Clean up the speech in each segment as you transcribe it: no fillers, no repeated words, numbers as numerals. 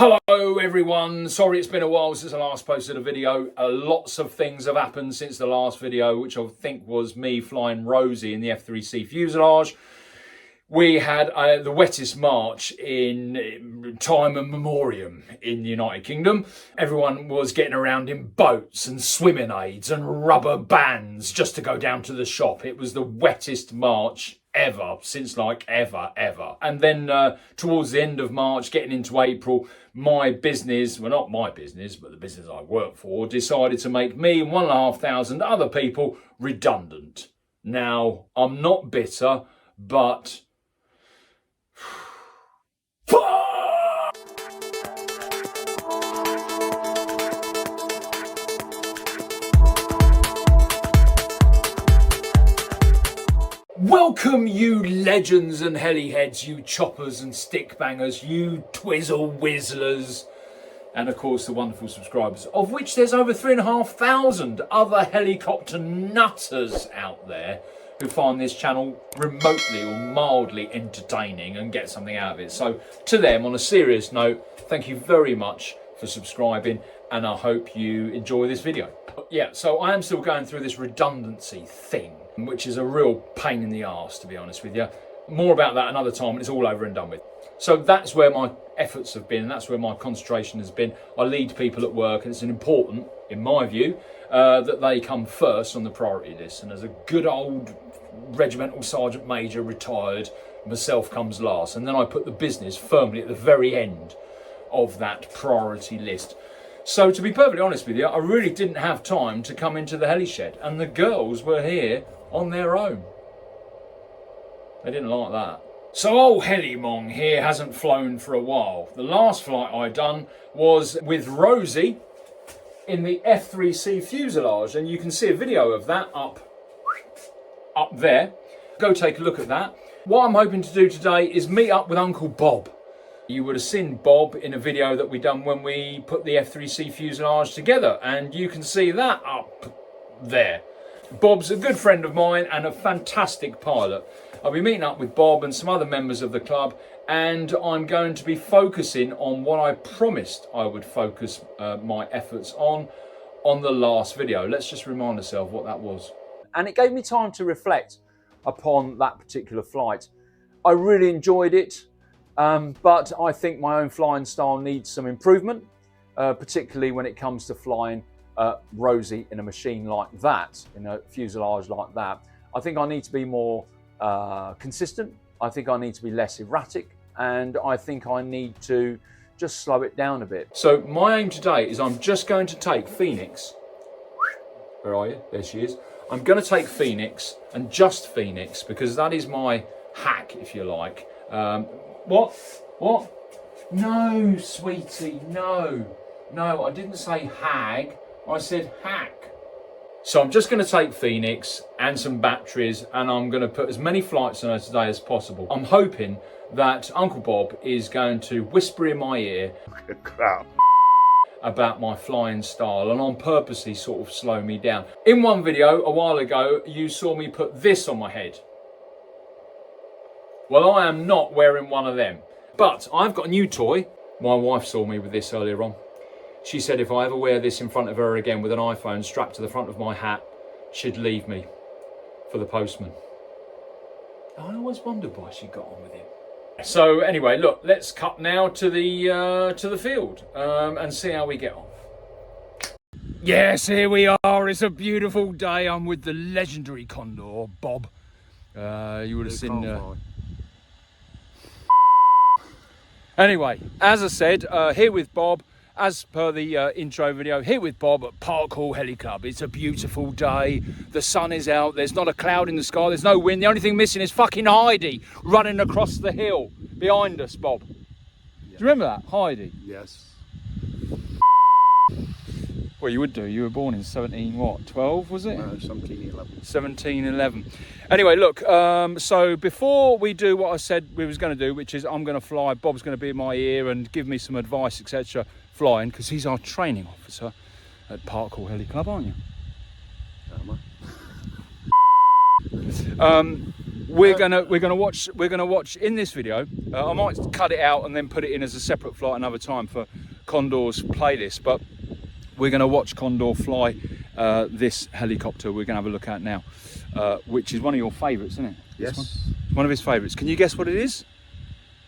Hello everyone, sorry it's been a while since I last posted a video. Lots of things have happened since the last video, which I think was me flying Rosie in the F3C fuselage. We had the wettest March in time and memoriam in the United Kingdom. Everyone was getting around in boats and swimming aids and rubber bands just to go down to the shop. It was the wettest March ever, since like ever. And then towards the end of March, getting into April, my business, well not my business, but the business I work for, decided to make me and 1,500 other people redundant. Now, I'm not bitter, but welcome you legends and heli heads, you choppers and stick bangers, you twizzle whizzlers, and of course the wonderful subscribers, of which there's over 3,500 other helicopter nutters out there who find this channel remotely or mildly entertaining and get something out of it. So to them, on a serious note, thank you very much for subscribing, and I hope you enjoy this video. Yeah, so I am still going through this redundancy thing, which is a real pain in the arse, to be honest with you. More about that another time when it's all over and done with. So that's where my efforts have been, and that's where my concentration has been. I lead people at work, and it's important, in my view, that they come first on the priority list. And as a good old regimental sergeant major retired, myself comes last, and then I put the business firmly at the very end of that priority list. So to be perfectly honest with you, I really didn't have time to come into the heli shed, and the girls were here on their own. They didn't like that. So old Heli Mong here hasn't flown for a while. The last flight I done was with Rosie in the F3C fuselage, and you can see a video of that up there. Go take a look at that. What I'm hoping to do today is meet up with Uncle Bob. You would have seen Bob in a video that we done when we put the F3C fuselage together, and you can see that up there. Bob's a good friend of mine and a fantastic pilot. I'll be meeting up with Bob and some other members of the club, and I'm going to be focusing on what I promised I would focus my efforts on the last video. Let's just remind ourselves what that was. And it gave me time to reflect upon that particular flight. I really enjoyed it, but I think my own flying style needs some improvement, particularly when it comes to flying Rosie in a machine like that, in a fuselage like that. I think I need to be more consistent. I think I need to be less erratic, and I think I need to just slow it down a bit. So my aim today is I'm just going to take Phoenix. Where are you? There she is. I'm going to take Phoenix, and just Phoenix, because that is my hack, if you like. What? No, sweetie, no, I didn't say hag, I said hack. So I'm just going to take Phoenix and some batteries, and I'm going to put as many flights on her today as possible. I'm hoping that Uncle Bob is going to whisper in my ear about my flying style, and on purposely sort of slow me down. In one video a while ago, you saw me put this on my head. Well, I am not wearing one of them, but I've got a new toy. My wife saw me with this earlier on. She said if I ever wear this in front of her again with an iPhone strapped to the front of my hat, she'd leave me for the postman. I always wondered why she got on with him. So anyway, look, let's cut now to the field and see how we get on. Yes, here we are. It's a beautiful day. I'm with the legendary Condor, Bob. You would have seen. Anyway, as I said, here with Bob. As per the intro video, here with Bob at Park Hall Heli Club. It's a beautiful day. The sun is out. There's not a cloud in the sky. There's no wind. The only thing missing is fucking Heidi running across the hill behind us, Bob. Yeah. Do you remember that, Heidi? Yes. Well, you would do. You were born in 12, was it? No, 1711. 1711. Anyway, look, so before we do what I said we was going to do, which is I'm going to fly, Bob's going to be in my ear and give me some advice, etc., flying, because he's our training officer at Park Hall Heli Club, aren't you? Am I? we're gonna watch in this video. I might cut it out and then put it in as a separate flight another time for Condor's playlist. But we're gonna watch Condor fly this helicopter. We're gonna have a look at now, which is one of your favourites, isn't it? Yes. One of his favourites. Can you guess what it is?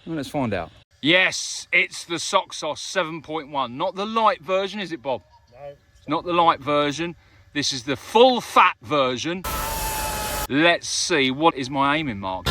Well, let's find out. Yes, it's the Soxos 7.1. Not the light version, is it, Bob? No. Not the light version. This is the full fat version. Let's see, what is my aiming mark?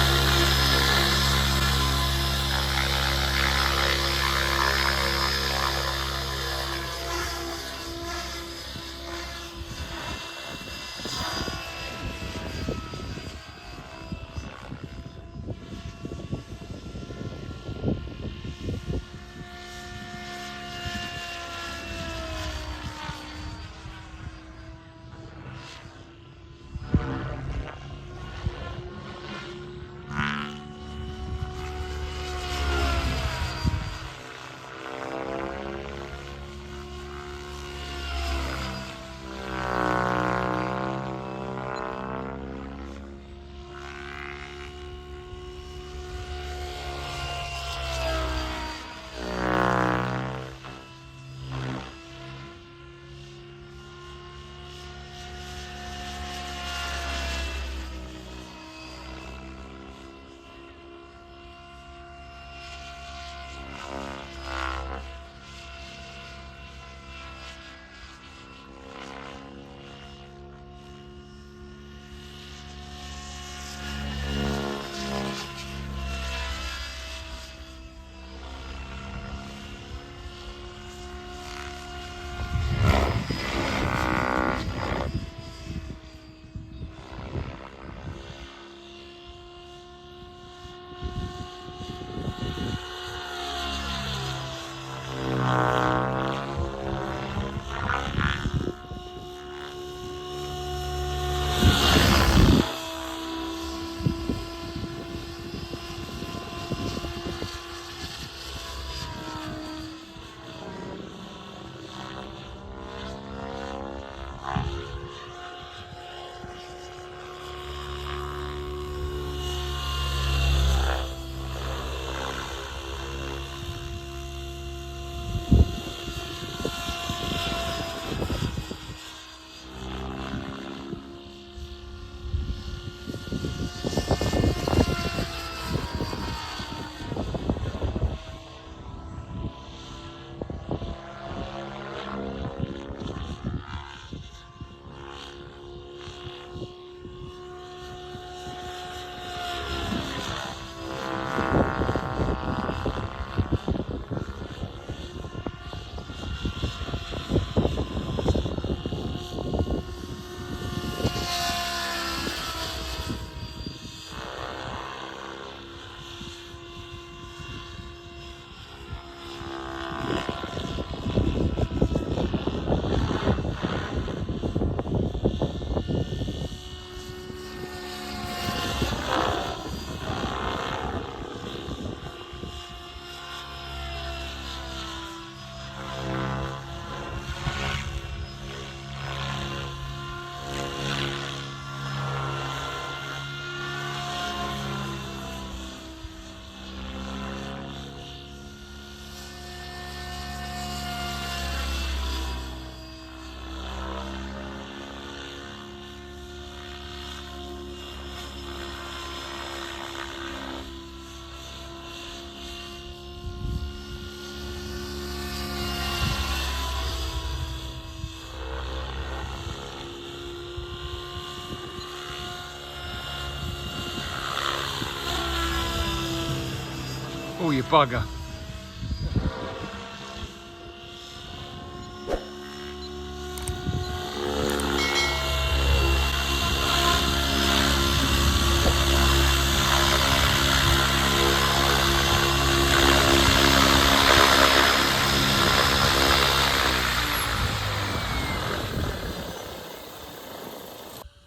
Oh, you bugger.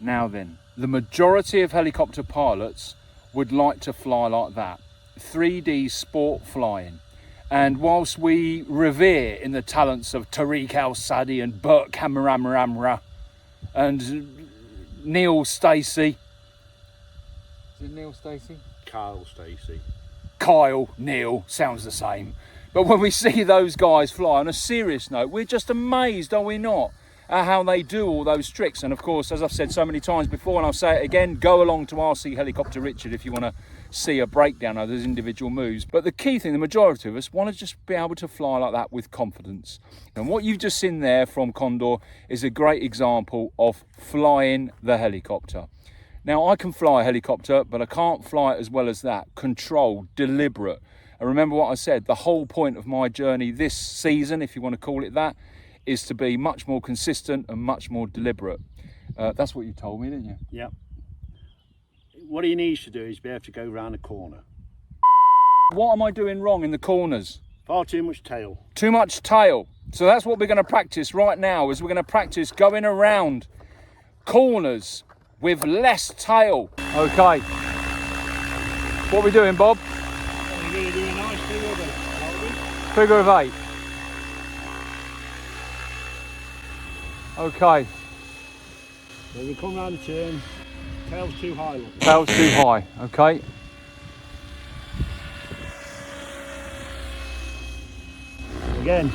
Now then, the majority of helicopter pilots would like to fly like that. 3D sport flying. And whilst we revere in the talents of Tariq Al-Sadi and Burt Kamaramarama and Neil Stacey, it Neil Stacey? Kyle Stacey. Kyle, Neil, sounds the same. But when we see those guys fly, on a serious note, we're just amazed, are we not, at how they do all those tricks. And of course, as I've said so many times before, and I'll say it again, go along to RC Helicopter Richard if you want to see a breakdown of those individual moves. But the key thing, the majority of us want to just be able to fly like that with confidence. And what you've just seen there from Condor is a great example of flying the helicopter. Now, I can fly a helicopter, but I can't fly it as well as that. Controlled, deliberate. And remember what I said, the whole point of my journey this season, if you want to call it that, is to be much more consistent and much more deliberate. That's what you told me, didn't you? Yep. What he needs to do is be able to go round a corner. What am I doing wrong in the corners? Far too much tail. Too much tail. So that's what we're going to practice right now, is we're going to practice going around corners with less tail. Okay. What are we doing, Bob? We're going to do a nice figure of 8. Figure of 8. Okay. So we come round the turn, tail's too high. Look. Tail's too high, okay. Again,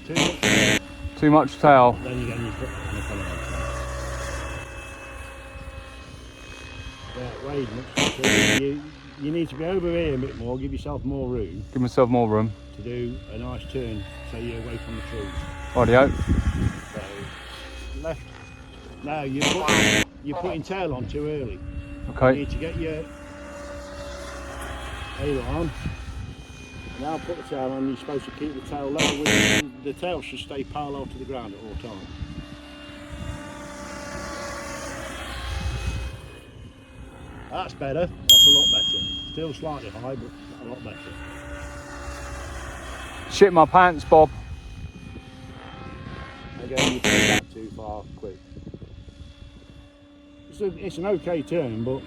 too much tail. Too much tail. Then again you put it on the collar. Yeah, Wade, so you need to be over here a bit more, give yourself more room. Give myself more room. To do a nice turn, so you're away from the trees. Rightio. So, left. Now you're putting tail on too early. Okay. You need to get your aileron. Now put the tail on. You're supposed to keep the tail level with it. The tail should stay parallel to the ground at all times. That's better. That's a lot better. Still slightly high, but a lot better. Shit my pants, Bob. Again, you put that too far quick. It's an okay turn, but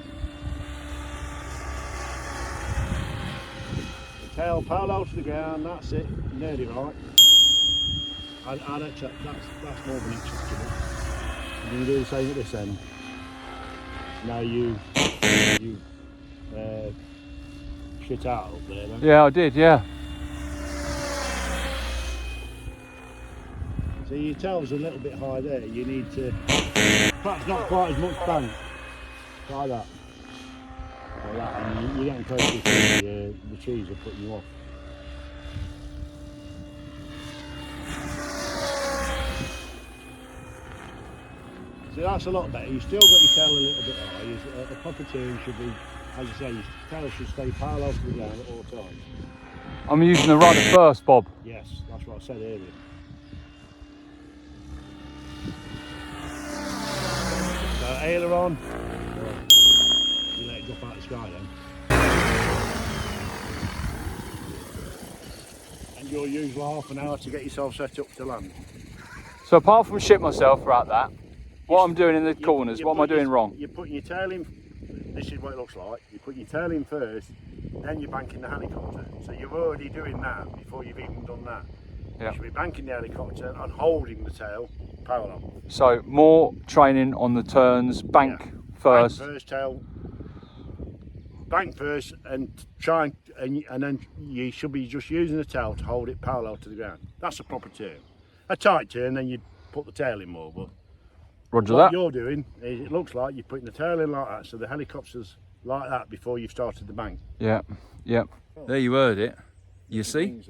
the tail parallel to the ground, that's it, nearly right. I'd accept that's more than acceptable. You're going to do the same at this end. Now you shit out up there, don't you? Yeah, I did, yeah. So your tail's a little bit high there. You need to, perhaps not quite as much bank. Try that. Like that, and you're getting close to the trees are putting you off. So that's a lot better. You've still got your tail a little bit high. A proper turn should be, as you say, your tail should stay parallel to the ground at all times. I'm using the rudder first, Bob. Yes, that's what I said earlier. So aileron, you let it drop out of the sky then. And you'll use half an hour to get yourself set up to land. So apart from shit myself throughout that, what I'm doing in the corners, what am I doing wrong? You're putting your tail in, this is what it looks like, you put your tail in first, then you're banking the helicopter. So you're already doing that before you've even done that. Yeah. You should be banking the helicopter and holding the tail parallel. So more training on the turns, bank first. Bank first, tail. Bank first and try and then you should be just using the tail to hold it parallel to the ground. That's a proper turn. A tight turn, then you put the tail in more, but Roger what that. you're doing is it looks like you're putting the tail in like that, so the helicopter's like that before you've started the bank. Yeah, yeah. There you heard it. You see?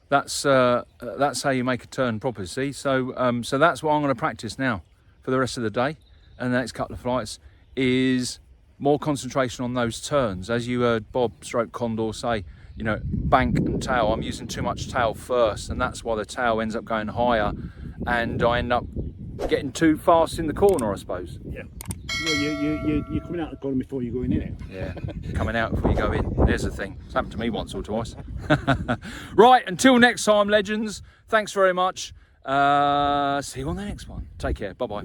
That's how you make a turn proper, see? So so that's what I'm going to practice now for the rest of the day and the next couple of flights, is more concentration on those turns. As you heard Bob / Condor say, you know, bank and tail. I'm using too much tail first, and that's why the tail ends up going higher and I end up getting too fast in the corner, I suppose. Yeah. Well, you're coming out the corner before you're going in it. Yeah, coming out before you go in. There's the thing. It's happened to me once or twice. Right, until next time, legends. Thanks very much. See you on the next one. Take care. Bye-bye.